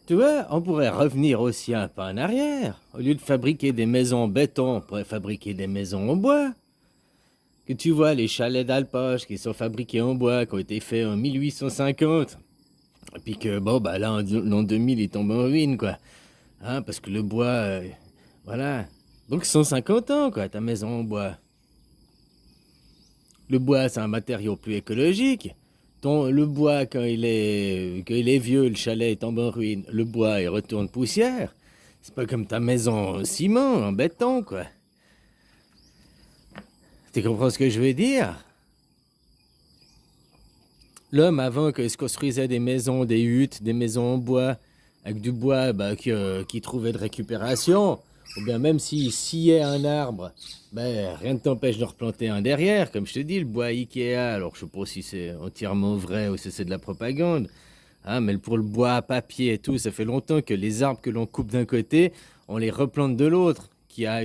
Tu vois, on pourrait revenir aussi un peu en arrière. Au lieu de fabriquer des maisons en béton, on pourrait fabriquer des maisons en bois. Que tu vois, les chalets d'alpage qui sont fabriqués en bois, qui ont été faits en 1850. Et puis que, bon, bah là, en l'an 2000, ils tombent en ruine, quoi. Hein, parce que le bois, voilà. Donc 150 ans, quoi, ta maison en bois. Le bois, c'est un matériau plus écologique. Le bois, quand il est vieux, le chalet est tombé en ruine, le bois, il retourne poussière. C'est pas comme ta maison en ciment, en béton, quoi. Tu comprends ce que je veux dire? L'homme, avant qu'il se construisait des maisons, des huttes, des maisons en bois, avec du bois qui trouvait de récupération, ou bien même s'il sciait un arbre, rien ne t'empêche de replanter un derrière. Comme je te dis, le bois Ikea, alors je sais pas si c'est entièrement vrai ou si c'est de la propagande, hein, mais pour le bois à papier et tout, ça fait longtemps que les arbres que l'on coupe d'un côté, on les replante de l'autre, qui a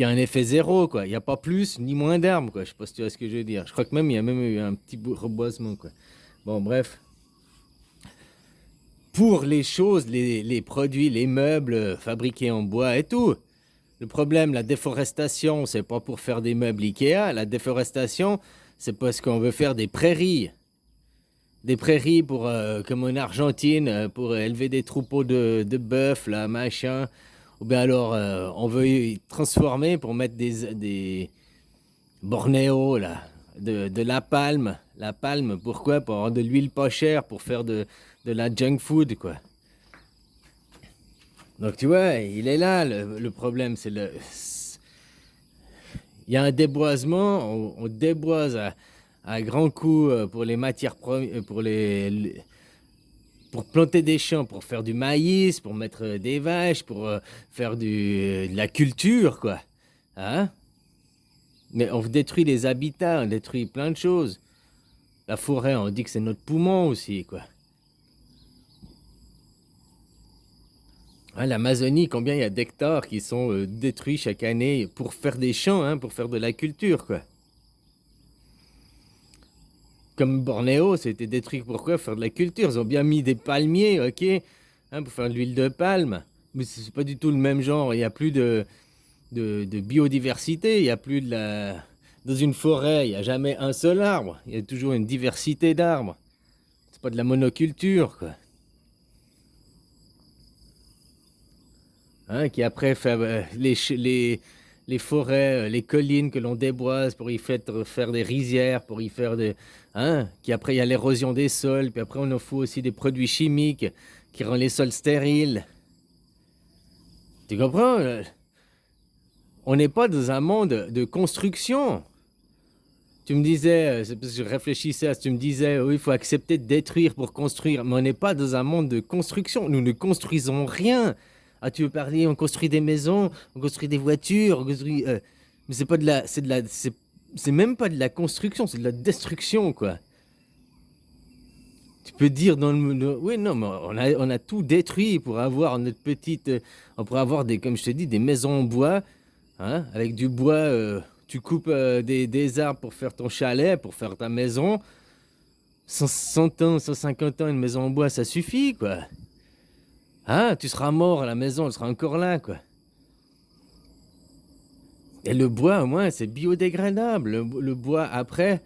un effet zéro, quoi. Il n'y a pas plus ni moins d'arbres, quoi. Je sais pas si tu vois ce que je veux dire. Je crois que même il y a même eu un petit reboisement, quoi. Bon, bref. Pour les choses, les produits, les meubles fabriqués en bois et tout. Le problème, la déforestation, c'est pas pour faire des meubles Ikea. La déforestation, c'est parce qu'on veut faire des prairies. Des prairies pour, comme en Argentine, pour élever des troupeaux de bœufs, là, machin. Ou bien alors, on veut y transformer pour mettre des Bornéo, là, de la palme. La palme, pourquoi? Pour avoir de l'huile pas chère, pour faire de la junk food, quoi. Donc, tu vois, il est là, le problème, il y a un déboisement, on déboise à grands coups pour les matières premières, pour planter des champs, pour faire du maïs, pour mettre des vaches, pour faire de la culture, quoi. Hein? Mais on détruit les habitats, on détruit plein de choses. La forêt, on dit que c'est notre poumon aussi, quoi. Hein, l'Amazonie, combien il y a d'hectares qui sont détruits chaque année pour faire des champs, hein, pour faire de la culture, quoi. Comme Bornéo, c'était détruit pourquoi? Faire de la culture. Ils ont bien mis des palmiers, ok, hein, pour faire de l'huile de palme. Mais c'est pas du tout le même genre. Il n'y a plus de biodiversité. Il n'y a plus de la... Dans une forêt, il n'y a jamais un seul arbre. Il y a toujours une diversité d'arbres. C'est pas de la monoculture, quoi. Hein, qui après fait les forêts, les collines que l'on déboise pour y faire des rizières, pour y faire des... Hein, qui après il y a l'érosion des sols, puis après on en fout aussi des produits chimiques qui rendent les sols stériles. Tu comprends? On n'est pas dans un monde de construction. Tu me disais, c'est parce que je réfléchissais à ce que tu me disais, oui, il faut accepter de détruire pour construire, mais on n'est pas dans un monde de construction. Nous ne construisons rien. Ah, tu veux parler, on construit des maisons, on construit des voitures, on construit. Mais c'est pas de la. C'est même pas de la construction, c'est de la destruction, quoi. Tu peux dire dans oui, non, mais on a tout détruit pour avoir notre petite. On pourrait avoir des, comme je te dis, des maisons en bois, hein, avec du bois. Tu coupes des arbres pour faire ton chalet, pour faire ta maison. 100 ans, 150 ans, une maison en bois, ça suffit, quoi. Hein, tu seras mort à la maison, elle sera encore là, quoi. Et le bois, au moins, c'est biodégradable. Le bois, après,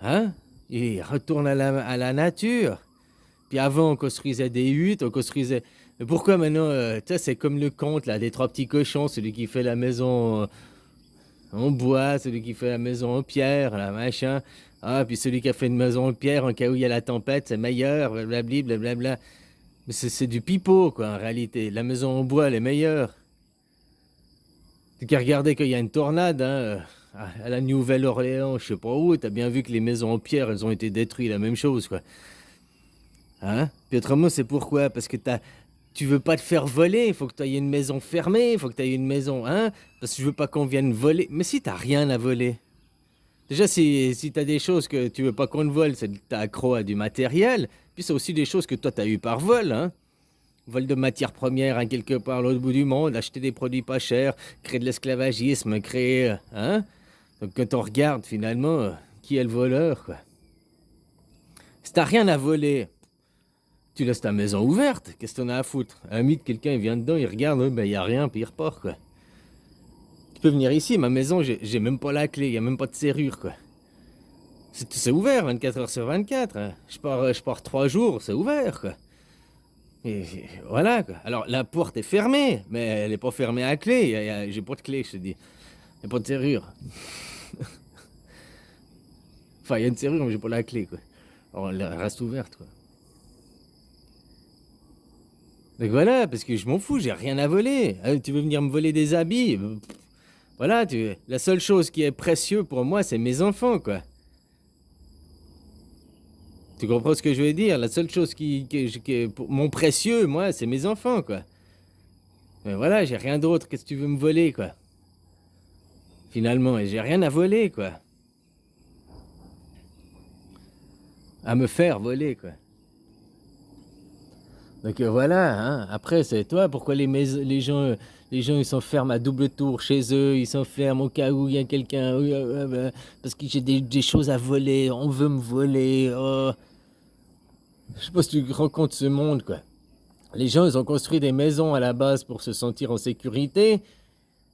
hein, il retourne à la nature. Puis avant, on construisait des huttes, on construisait... Mais pourquoi maintenant, tu sais, c'est comme le conte, là, des trois petits cochons, celui qui fait la maison en bois, celui qui fait la maison en pierre, là, machin. Ah, puis celui qui a fait une maison en pierre, en cas où il y a la tempête, c'est meilleur, blablabli, blablabla. Mais c'est du pipeau, quoi, en réalité. La maison en bois, elle est meilleure. T'as qu'à regarder qu'il y a une tornade, hein, à la Nouvelle-Orléans, je sais pas où, t'as bien vu que les maisons en pierre, elles ont été détruites, la même chose, quoi. Hein? Puis autrement, c'est pourquoi? Parce que tu veux pas te faire voler, il faut que tu aies une maison fermée, il faut que tu aies une maison, hein? Parce que je veux pas qu'on vienne voler. Mais si t'as rien à voler. Déjà, si t'as des choses que tu veux pas qu'on te vole, c'est que t'as accro à du matériel. Puis c'est aussi des choses que toi t'as eu par vol, hein? Vol de matières premières à quelque part à l'autre bout du monde, acheter des produits pas chers, créer de l'esclavagisme, créer... Hein? Donc quand on regarde finalement, qui est le voleur, quoi. Si t'as rien à voler, Tu laisses ta maison ouverte, qu'est-ce que t'en as à foutre? À la limite, quelqu'un il vient dedans, il regarde, ben il y a rien, puis il repart, quoi. Tu peux venir ici, ma maison, j'ai même pas la clé, il y a même pas de serrure, quoi. C'est ouvert 24 heures sur 24, hein. Je pars 3 jours, c'est ouvert, quoi. Et voilà, quoi. Alors, la porte est fermée, mais elle est pas fermée à clé. J'ai pas de clé, je te dis. Il n'y a pas de serrure. Enfin, il y a une serrure, mais j'ai pas la clé, quoi. Alors, elle reste ouverte, quoi. Donc voilà, parce que je m'en fous, j'ai rien à voler. Tu veux venir me voler des habits? Voilà, la seule chose qui est précieuse pour moi, c'est mes enfants, quoi. Tu comprends ce que je veux dire? La seule chose qui est pour mon précieux, moi, c'est mes enfants, quoi. Mais voilà, j'ai rien d'autre. Qu'est-ce que tu veux me voler, quoi? Finalement, et j'ai rien à voler, quoi. À me faire voler, quoi. Donc voilà, hein. Après, c'est toi, pourquoi les gens ils s'enferment à double tour chez eux, ils s'enferment au cas où il y a quelqu'un, parce que j'ai des choses à voler, on veut me voler. Oh. Je sais pas si tu rends compte ce monde, quoi. Les gens, ils ont construit des maisons à la base pour se sentir en sécurité,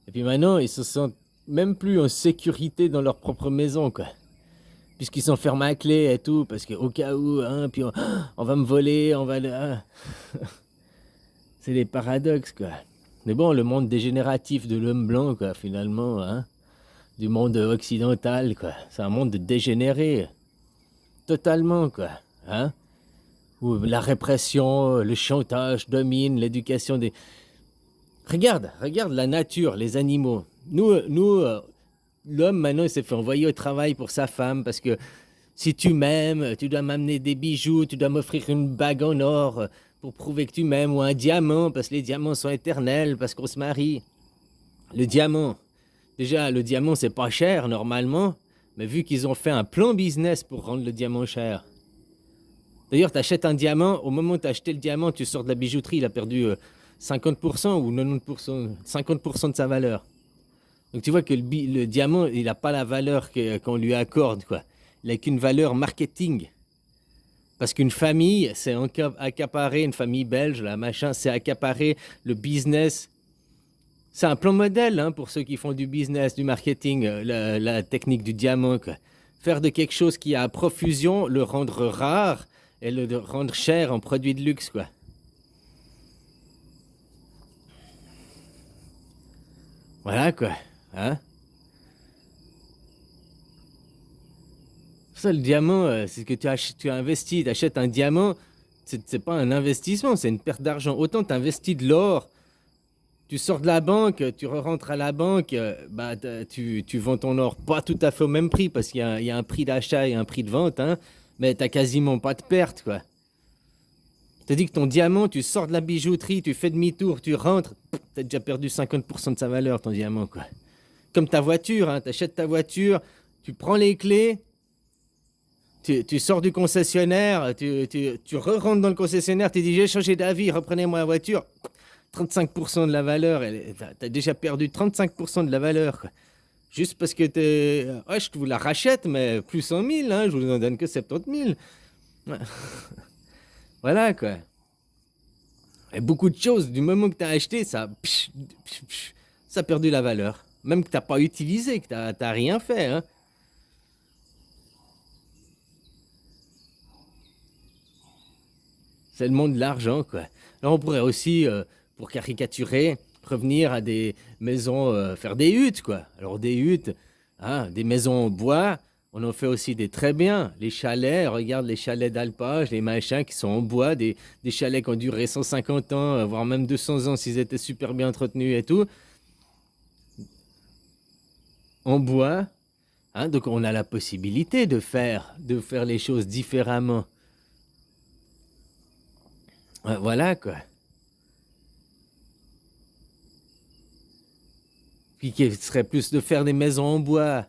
et puis maintenant, ils se sentent même plus en sécurité dans leur propre maison, quoi. Puisqu'ils s'enferment à clé et tout, parce qu'au cas où, hein, puis on va me voler, on va... hein. C'est des paradoxes, quoi. Mais bon, le monde dégénératif de l'homme blanc, quoi, finalement, hein, du monde occidental, quoi. C'est un monde de dégénérés. Totalement, quoi. Hein, où la répression, le chantage domine, l'éducation des... Regarde la nature, les animaux. L'homme, maintenant, il s'est fait envoyer au travail pour sa femme, parce que si tu m'aimes, tu dois m'amener des bijoux, tu dois m'offrir une bague en or pour prouver que tu m'aimes, ou un diamant, parce que les diamants sont éternels, parce qu'on se marie. Le diamant. Déjà, le diamant, c'est pas cher, normalement, mais vu qu'ils ont fait un plan business pour rendre le diamant cher. D'ailleurs, tu achètes un diamant, au moment où tu as acheté le diamant, tu sors de la bijouterie, il a perdu 50% ou 90%, 50% de sa valeur. Donc tu vois que le diamant, il n'a pas la valeur qu'on lui accorde, quoi. Il n'a qu'une valeur marketing. Parce qu'une famille, c'est accaparer, une famille belge, là, machin, c'est accaparer le business. C'est un plan modèle, hein, pour ceux qui font du business, du marketing, la technique du diamant, quoi. Faire de quelque chose qui a à profusion, le rendre rare et le rendre cher en produit de luxe, quoi. Voilà, quoi. Hein? Ça, le diamant, c'est que tu investis, tu achètes un diamant, c'est pas un investissement, c'est une perte d'argent. Autant tu investis de l'or, tu sors de la banque, tu rentres à la banque, bah, tu vends ton or pas tout à fait au même prix, parce qu'il y a un prix d'achat et un prix de vente, hein, mais tu quasiment pas de perte, quoi. Tu dis que ton diamant, tu sors de la bijouterie, tu fais demi-tour, tu rentres, tu as déjà perdu 50% de sa valeur, ton diamant, quoi. Comme ta voiture, hein, tu achètes ta voiture, tu prends les clés, tu sors du concessionnaire, tu re-rentres dans le concessionnaire, tu dis j'ai changé d'avis, reprenez-moi la voiture. 35% de la valeur, t'as déjà perdu 35% de la valeur, quoi. Juste parce que ouais, je vous la rachète, mais plus 100 000, hein, je vous en donne que 70 000. Ouais. Voilà, quoi. Et beaucoup de choses, du moment que t'as acheté, ça a perdu la valeur. Même que t'as pas utilisé, que t'as rien fait, hein. C'est le monde de l'argent, quoi. Là, on pourrait aussi, pour caricaturer, revenir à des maisons, faire des huttes, quoi. Alors, des huttes, hein, des maisons en bois, on en fait aussi des très bien. Les chalets, regarde les chalets d'alpage, les machins qui sont en bois, des chalets qui ont duré 150 ans, voire même 200 ans s'ils étaient super bien entretenus et tout. En bois, hein, donc on a la possibilité de faire les choses différemment. Ouais, voilà, quoi. Puis qui serait plus de faire des maisons en bois,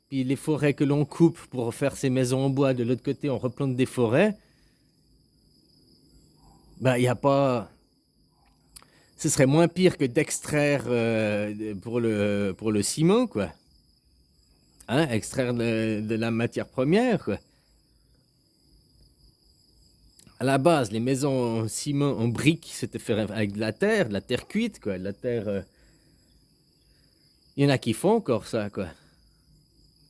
puis les forêts que l'on coupe pour faire ces maisons en bois, de l'autre côté on replante des forêts, bah il n'y a pas... Ce serait moins pire que d'extraire pour le ciment, quoi. Hein, extraire de la matière première, quoi. À la base, les maisons en ciment, en briques, c'était fait avec de la terre cuite, quoi. De la terre. Il y en a qui font encore ça, quoi.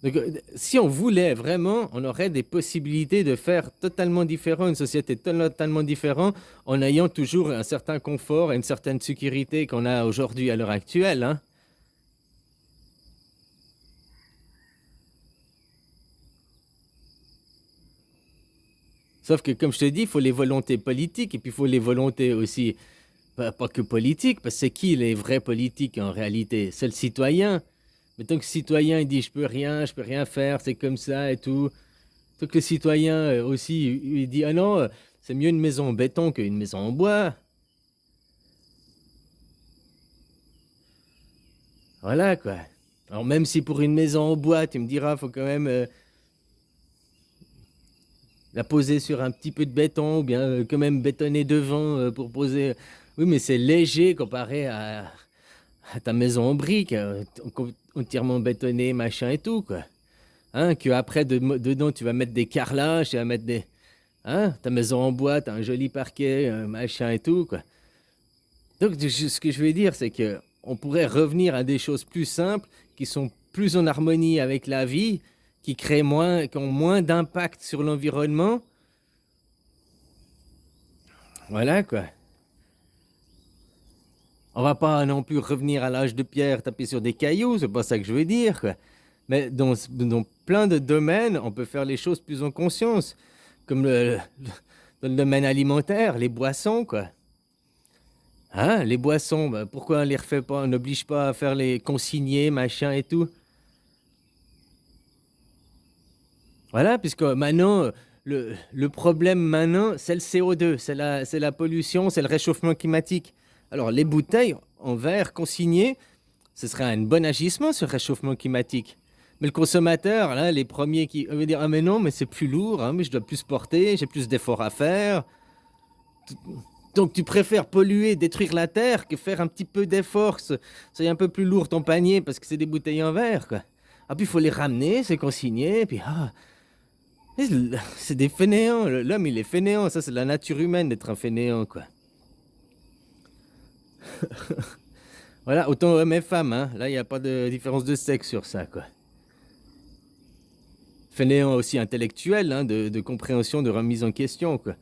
Donc, si on voulait vraiment, on aurait des possibilités de faire totalement différent, une société totalement différente, en ayant toujours un certain confort et une certaine sécurité qu'on a aujourd'hui à l'heure actuelle, hein. Sauf que, comme je te dis, il faut les volontés politiques et puis il faut les volontés aussi, pas que politiques, parce que c'est qui les vrais politiques en réalité? C'est le citoyen. Mettons que le citoyen il dit je peux rien faire, c'est comme ça et tout. Faut que le citoyen aussi il dit ah non, c'est mieux une maison en béton qu'une maison en bois. Voilà quoi. Alors même si pour une maison en bois, tu me diras, faut quand même la poser sur un petit peu de béton ou bien quand même bétonner devant pour poser. Oui, mais c'est léger comparé à ta maison en briques, entièrement bétonnée, machin et tout quoi. Hein, que après dedans tu vas mettre des carrelages, tu vas mettre des, hein, ta maison en bois, t'as un joli parquet, machin et tout quoi. Donc ce que je veux dire, c'est que on pourrait revenir à des choses plus simples, qui sont plus en harmonie avec la vie, qui ont moins d'impact sur l'environnement. Voilà quoi. On va pas non plus revenir à l'âge de pierre, taper sur des cailloux, c'est pas ça que je veux dire quoi. Mais dans plein de domaines, on peut faire les choses plus en conscience, comme dans le domaine alimentaire, les boissons quoi. Hein, les boissons, bah, pourquoi on les refait pas, on n'oblige pas à faire les consigner, machin et tout. Voilà, puisque maintenant, le problème maintenant, c'est le CO2, c'est la pollution, c'est le réchauffement climatique. Alors, les bouteilles en verre consignées, ce serait un bon agissement sur le réchauffement climatique. Mais le consommateur, là, les premiers qui veut dire ah mais non, mais c'est plus lourd, hein, mais je dois plus porter, j'ai plus d'efforts à faire. Donc tu préfères polluer, détruire la terre que faire un petit peu d'efforts, c'est un peu plus lourd ton panier parce que c'est des bouteilles en verre, quoi. Ah puis il faut les ramener, c'est consigné, puis ah, c'est des fainéants. L'homme il est fainéant, ça c'est la nature humaine d'être un fainéant, quoi. Voilà, autant hommes et femmes, hein. Là il n'y a pas de différence de sexe sur ça, quoi. Fainéant aussi intellectuel, hein, de compréhension, de remise en question, quoi.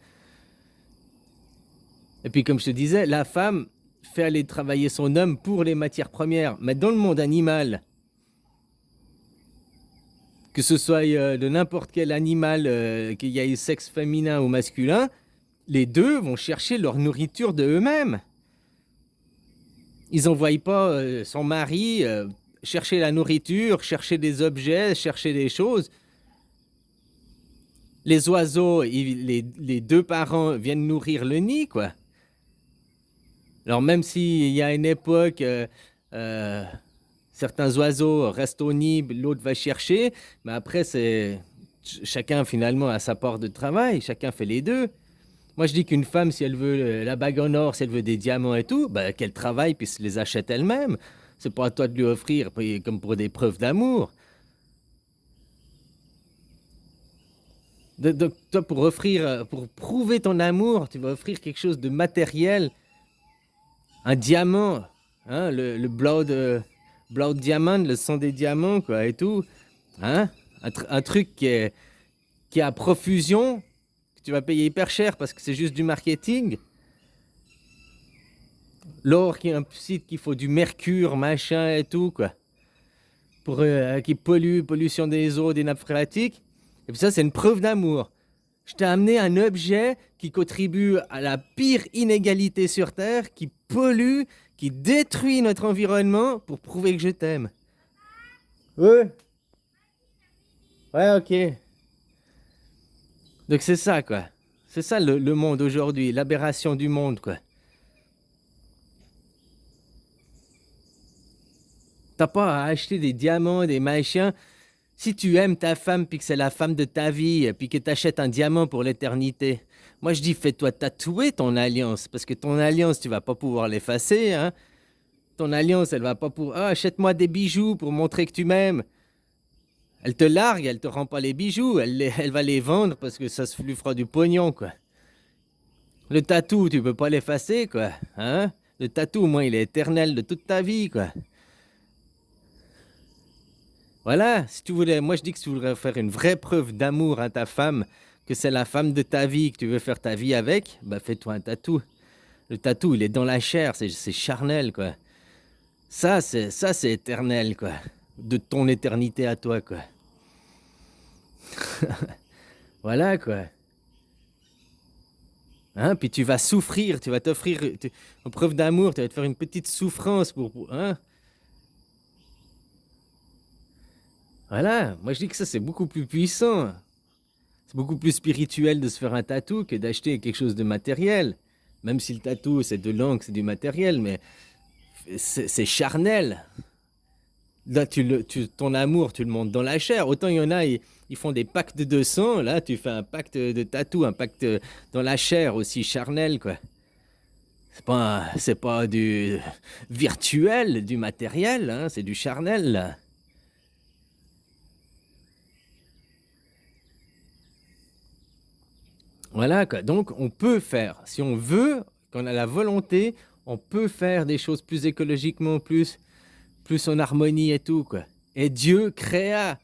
Et puis comme je te disais, la femme fait aller travailler son homme pour les matières premières. Mais dans le monde animal, que ce soit de n'importe quel animal, qu'il y ait sexe féminin ou masculin, les deux vont chercher leur nourriture de eux-mêmes. Ils n'envoient pas son mari chercher la nourriture, chercher des objets, chercher des choses. Les oiseaux, les deux parents viennent nourrir le nid, quoi. Alors même s'il y a une époque, certains oiseaux restent au nid, l'autre va chercher, mais après, chacun finalement a sa part de travail, chacun fait les deux. Moi, je dis qu'une femme, si elle veut la bague en or, si elle veut des diamants et tout, bah, qu'elle travaille puis se les achète elle-même. C'est pas à toi de lui offrir comme pour des preuves d'amour. Donc, toi, pour prouver ton amour, tu vas offrir quelque chose de matériel, un diamant, hein, le Blood Diamond, le sang des diamants, quoi, et tout, hein, un truc qui est à profusion, que tu vas payer hyper cher parce que c'est juste du marketing. L'or qui est un site qu'il faut du mercure, machin et tout, quoi, pour qui pollution des eaux, des nappes phréatiques. Et puis ça, c'est une preuve d'amour. Je t'ai amené un objet qui contribue à la pire inégalité sur Terre, qui pollue, qui détruit notre environnement pour prouver que je t'aime. Ouais. Ouais, ok. Donc c'est ça, quoi. C'est ça le monde aujourd'hui, l'aberration du monde, quoi. T'as pas à acheter des diamants, des machins. Si tu aimes ta femme, puis que c'est la femme de ta vie, puis que t'achètes un diamant pour l'éternité, moi je dis fais-toi tatouer ton alliance, parce que ton alliance, tu vas pas pouvoir l'effacer, hein. Ton alliance, elle va pas pouvoir... Ah, achète-moi des bijoux pour montrer que tu m'aimes. Elle te largue, elle te rend pas les bijoux, elle va les vendre parce que ça se lui fera du pognon, quoi. Le tatou, tu peux pas l'effacer, quoi. Hein? Le tatou, au moins, il est éternel de toute ta vie, quoi. Voilà, si tu voulais, moi je dis que si tu voudrais faire une vraie preuve d'amour à ta femme, que c'est la femme de ta vie, que tu veux faire ta vie avec, bah fais-toi un tatou. Le tatou, il est dans la chair, c'est charnel, quoi. Ça c'est éternel, quoi. De ton éternité à toi, quoi. Voilà, quoi. Hein, puis tu vas souffrir, tu vas t'offrir, en preuve d'amour, tu vas te faire une petite souffrance hein. Voilà, moi je dis que ça c'est beaucoup plus puissant. C'est beaucoup plus spirituel de se faire un tatou que d'acheter quelque chose de matériel. Même si le tatou c'est de l'encre, c'est du matériel, mais c'est charnel. Là, ton amour, tu le montes dans la chair. Autant il y en a, ils font des pactes de sang. Là, tu fais un pacte de tatou, un pacte dans la chair aussi charnel, quoi. C'est pas du virtuel, du matériel, hein, c'est du charnel, là. Voilà, quoi. Donc, on peut faire, si on veut, quand on a la volonté, on peut faire des choses plus écologiquement, plus en harmonie et tout, quoi. Et Dieu créa.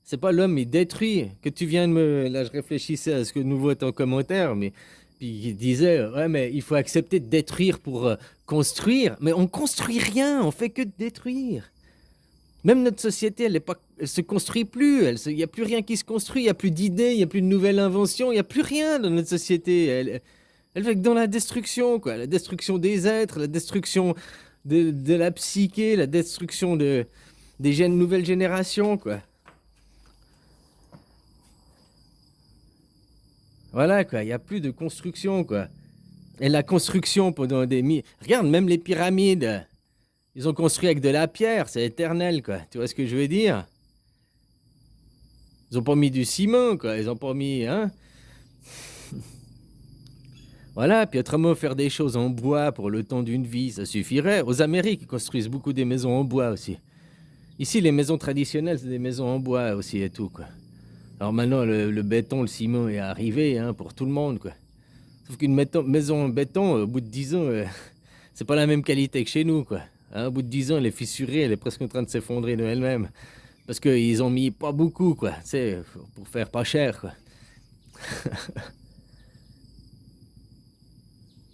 C'est pas l'homme, il détruit. Que tu viens de me... Là, je réfléchissais à ce que nouveau est en commentaire, mais... Puis il disait, ouais, mais il faut accepter de détruire pour construire. Mais on construit rien, on fait que de détruire. Même notre société, elle se construit plus. Il n'y a plus rien qui se construit, il n'y a plus d'idées, il n'y a plus de nouvelles inventions, il n'y a plus rien dans notre société. Elle fait que dans la destruction, quoi. La destruction des êtres, la destruction de la psyché, la destruction des nouvelles générations, quoi. Voilà, quoi. Il n'y a plus de construction, quoi. Et la construction pendant des Regarde, même les pyramides, ils ont construit avec de la pierre, c'est éternel, quoi. Tu vois ce que je veux dire? Ils ont pas mis du ciment, quoi. Ils ont pas mis, hein? Voilà, puis autrement, faire des choses en bois pour le temps d'une vie, ça suffirait. Aux Amériques, ils construisent beaucoup des maisons en bois aussi. Ici, les maisons traditionnelles, c'est des maisons en bois aussi et tout, quoi. Alors maintenant, le béton, le ciment est arrivé, hein, pour tout le monde, quoi. Sauf qu'une maison en béton, au bout de 10 ans, c'est pas la même qualité que chez nous, quoi. Hein, au bout de 10 ans, elle est fissurée, elle est presque en train de s'effondrer de elle-même. Parce qu'ils ont mis pas beaucoup, quoi. Tu sais, pour faire pas cher, quoi.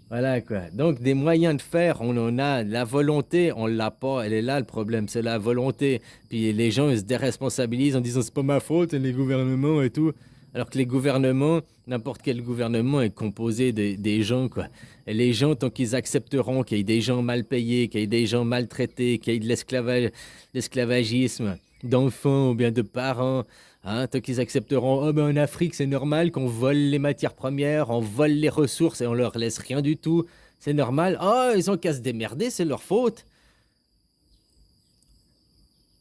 Voilà, quoi. Donc, des moyens de faire, on en a. La volonté, on l'a pas. Elle est là, le problème. C'est la volonté. Puis les gens, ils se déresponsabilisent en disant c'est pas ma faute, c'est les gouvernements et tout. Alors que les gouvernements, n'importe quel gouvernement est composé des gens, quoi. Et les gens, tant qu'ils accepteront qu'il y ait des gens mal payés, qu'il y ait des gens maltraités, qu'il y ait de l'esclavagisme d'enfants ou bien de parents, hein, tant qu'ils accepteront, oh ben en Afrique c'est normal qu'on vole les matières premières, on vole les ressources et on leur laisse rien du tout, c'est normal, oh ils ont qu'à se démerder, c'est leur faute.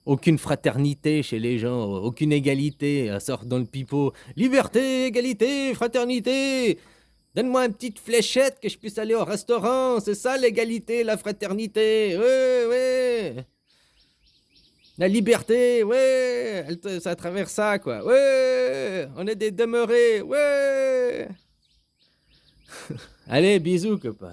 Aucune fraternité chez les gens, aucune égalité, à sort dans le pipeau. Liberté, égalité, fraternité. Donne-moi une petite fléchette que je puisse aller au restaurant, c'est ça l'égalité, la fraternité, ouais, ouais. La liberté, ouais, ça travers ça, quoi. Ouais, on est des demeurés, ouais. Allez, bisous, copain.